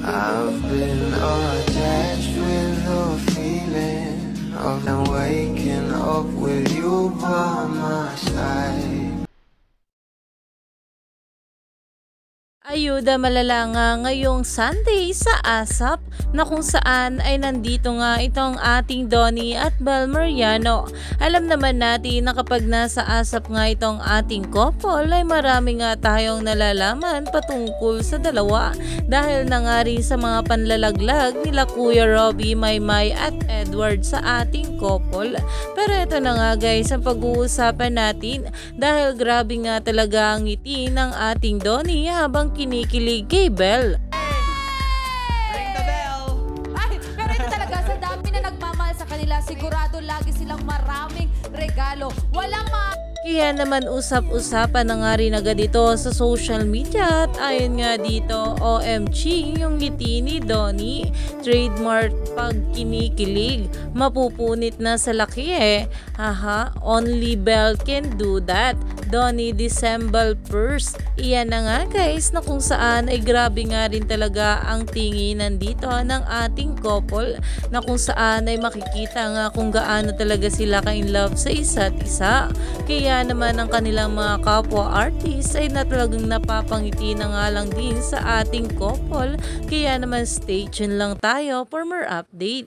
I've been attached with the feeling of waking up with you by my side. Ayuda malala nga ngayong Sunday sa ASAP na kung saan ay nandito nga itong ating Donnie at Bel Mariano. Alam naman natin na kapag nasa ASAP nga itong ating couple ay marami nga tayong nalalaman patungkol sa dalawa dahil na nga rin sa mga panlalaglag nila Kuya Robbie, Maymay at Edward sa ating couple. Pero ito na nga guys ang pag-uusapan natin dahil grabe nga talaga ang ngiti ng ating Donnie habang kinikilig kay Bel. Ring the bell! Ay, pero ito talaga, sa dami na nagmamahal sa kanila, sigurado lagi silang maraming regalo. Walang Kaya naman usap-usapan na nga rin agad ito sa social media at ayon nga dito, OMG yung ngiti ni Donnie, trademark pag kinikilig, mapupunit na sa laki haha, only Bel can do that. Donnie December 1st. Iyan na nga guys na kung saan ay grabe nga rin talaga ang tinginan dito ng ating couple na kung saan ay makikita nga kung gaano talaga sila ka-in love sa isa't isa. Kaya naman ang kanilang mga kapwa artist ay talagang napapangiti na nga lang din sa ating couple. Kaya naman stay tuned lang tayo for more update.